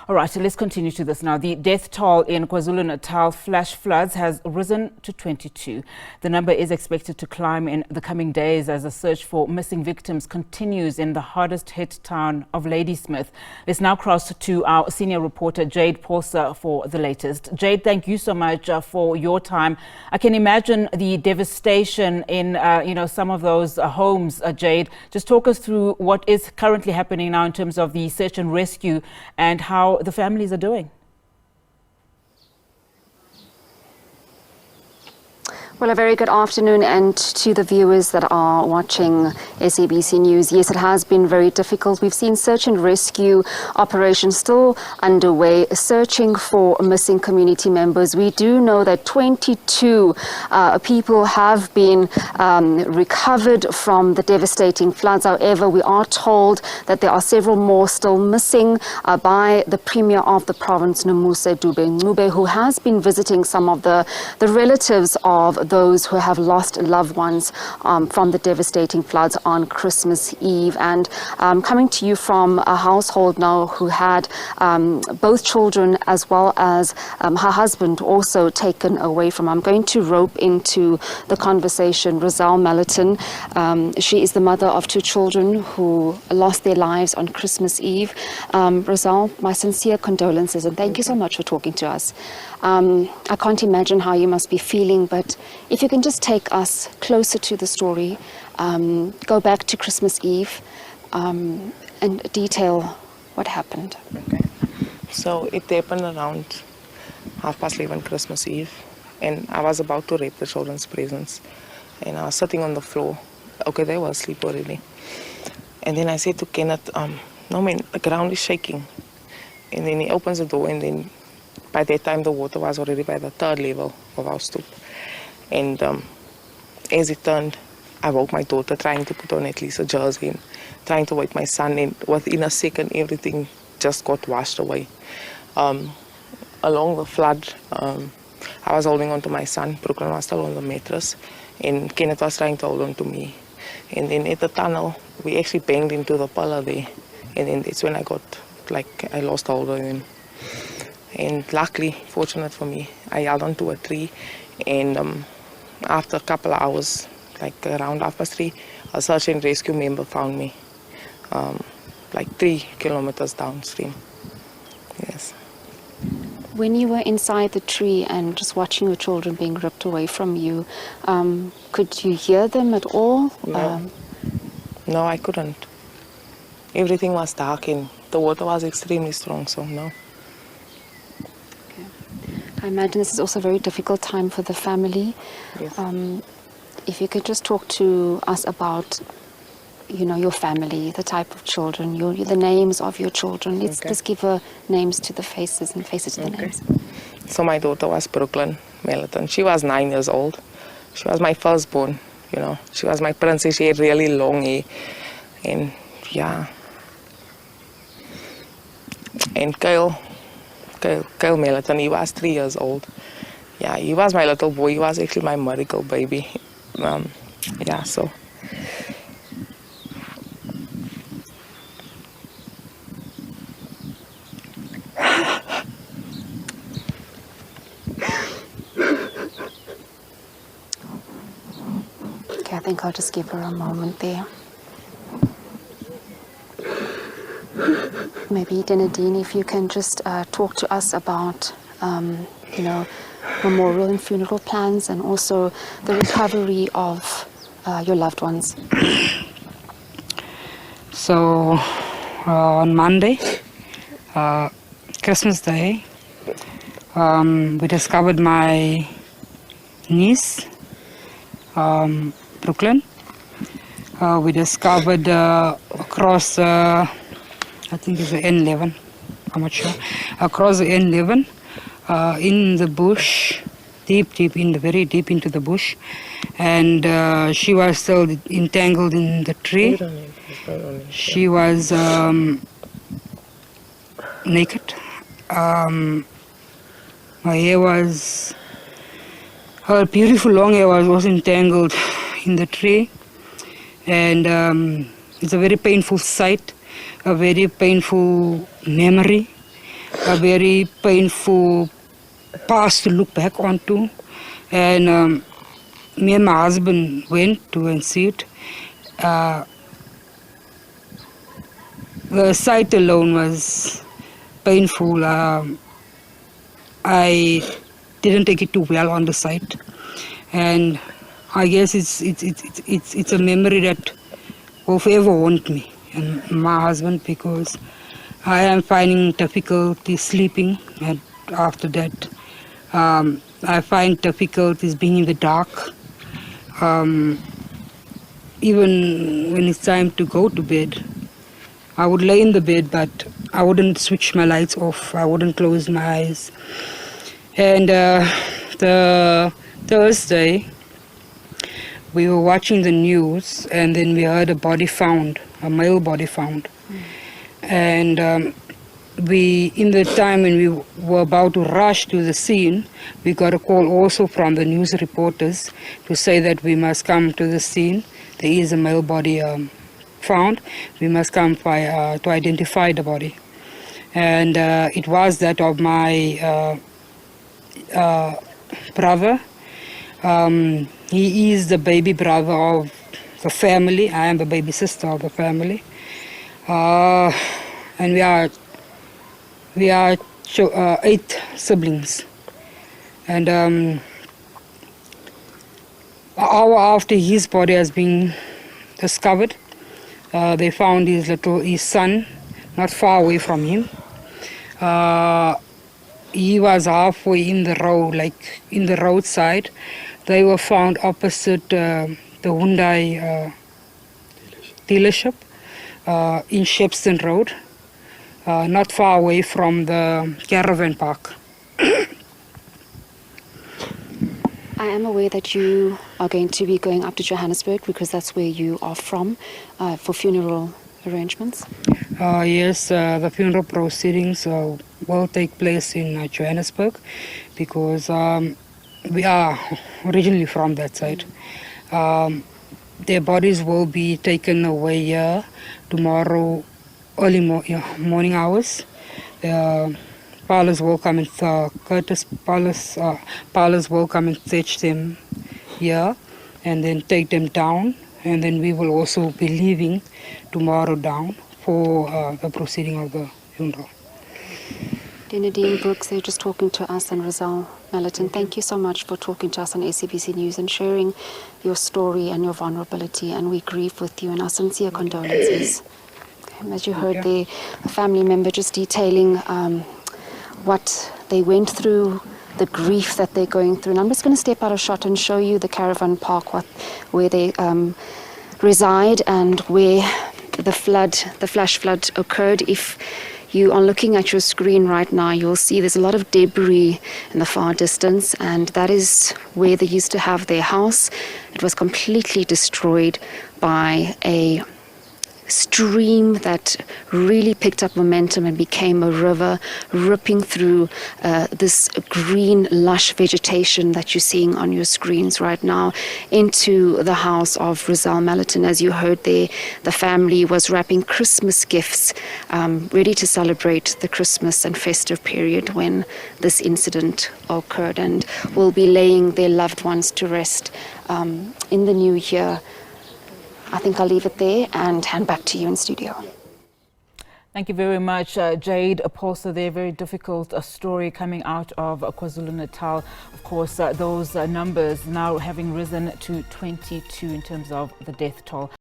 All right, so let's continue to this now. The death toll in KwaZulu-Natal flash floods has risen to 22. The number is expected to climb in the coming days as the search for missing victims continues in the hardest hit town of Ladysmith. Let's now cross to our senior reporter, Jade Paulse, for the latest. Jade, thank you so much for your time. I can imagine the devastation in, some of those homes, Jade. Just talk us through what is currently happening now in terms of the search and rescue and how the families are doing. Well, a very good afternoon, and to the viewers that are watching SABC News. Yes, it has been very difficult. We've seen search and rescue operations still underway, searching for missing community members. We do know that 22 people have been recovered from the devastating floods. However, we are told that there are several more still missing by the Premier of the province, Nomusa Dube, who has been visiting some of the relatives of those who have lost loved ones from the devastating floods on Christmas Eve. And coming to you from a household now who had both children as well as her husband also taken away from. I'm going to rope into the conversation Roselle Melliton. She is the mother of two children who lost their lives on Christmas Eve. Roselle, my sincere condolences and thank you so much for talking to us. I can't imagine how you must be feeling, but if you can just take us closer to the story, go back to Christmas Eve and detail what happened. Okay. So it happened around 11:30 Christmas Eve, and I was about to wrap the children's presents, and I was sitting on the floor. Okay, they were asleep already. And then I said to Kenneth, no man, the ground is shaking. And then he opens the door, and then by that time the water was already by the 3rd level of our stoep. And as it turned, I woke my daughter, trying to put on at least a jersey, and trying to wake my son, and within a second everything just got washed away. Along the flood, I was holding on to my son. Brooklyn was still on the mattress, and Kenneth was trying to hold on to me. And then at the tunnel, we actually banged into the pillar there, and then that's when I lost hold of him. And luckily, fortunate for me, I held onto a tree, and after a couple of hours, like around 3:30, a search and rescue member found me, 3 kilometers downstream. Yes. When you were inside the tree and just watching your children being ripped away from you, could you hear them at all? No, I couldn't. Everything was dark and the water was extremely strong, so no. I imagine this is also a very difficult time for the family. Yes. If you could just talk to us about, your family, the type of children, the names of your children. Let's just give names to the faces and faces to the names. So my daughter was Brooklyn Melliton. She was 9 years old. She was my firstborn, She was my princess. She had really long hair. And yeah. And Kyle Melliton, he was 3 years old. Yeah, he was my little boy. He was actually my miracle baby. So. Okay, I think I'll just give her a moment there. Maybe Dinadine, if you can just talk to us about, memorial and funeral plans and also the recovery of your loved ones. So on Monday, Christmas Day, we discovered my niece, Brooklyn. We discovered across I think it's the N11, I'm not sure, across the N11, in the bush, very deep into the bush, and she was still entangled in the tree. She was naked. Her beautiful long hair was entangled in the tree, and it's a very painful sight, a very painful memory. a very painful past to look back onto. And me and my husband went to and see it. The sight alone was painful. I didn't take it too well on the sight, and I guess it's a memory that will forever haunt me and my husband, because I am finding difficulty sleeping, and after that I find difficulties being in the dark. Even when it's time to go to bed, I would lay in the bed, but I wouldn't switch my lights off. I wouldn't close my eyes. And the Thursday, we were watching the news, and then we heard a body found, a male body found. And in the time when we were about to rush to the scene, we got a call also from the news reporters to say that we must come to the scene. There is a male body found. We must come to identify the body. And it was that of my brother. He is the baby brother of the family. I am the baby sister of the family. And we are 8 siblings. And an hour after his body has been discovered, they found his son not far away from him. He was halfway in the road, like in the roadside. They were found opposite the Hyundai dealership in Shepston Road, not far away from the caravan park. I am aware that you are going to be going up to Johannesburg, because that's where you are from, for funeral arrangements. Yes, the funeral proceedings will take place in Johannesburg, because we are originally from that side. Their bodies will be taken away here tomorrow, early morning hours. Paulse will come and Paulse will come and fetch them here, and then take them down, and then we will also be leaving tomorrow down for the proceeding of the funeral. Nadine Brooks, they're just talking to us, and Rizal Melliton, thank you so much for talking to us on SABC News and sharing your story and your vulnerability, and we grieve with you, and our sincere condolences. As you heard there, a family member just detailing what they went through, the grief that they're going through. And I'm just going to step out of shot and show you the caravan park where they reside, and where the flash flood occurred. If you are looking at your screen right now, you'll see there's a lot of debris in the far distance, and that is where they used to have their house. It was completely destroyed by a stream that really picked up momentum and became a river, ripping through this green lush vegetation that you're seeing on your screens right now into the house of Rizal Melliton. As you heard there, the family was wrapping Christmas gifts, ready to celebrate the Christmas and festive period when this incident occurred, and will be laying their loved ones to rest in the new year. I think I'll leave it there and hand back to you in studio. Thank you very much, Jade. Paulse there, very difficult story coming out of KwaZulu-Natal. Of course, those numbers now having risen to 22 in terms of the death toll.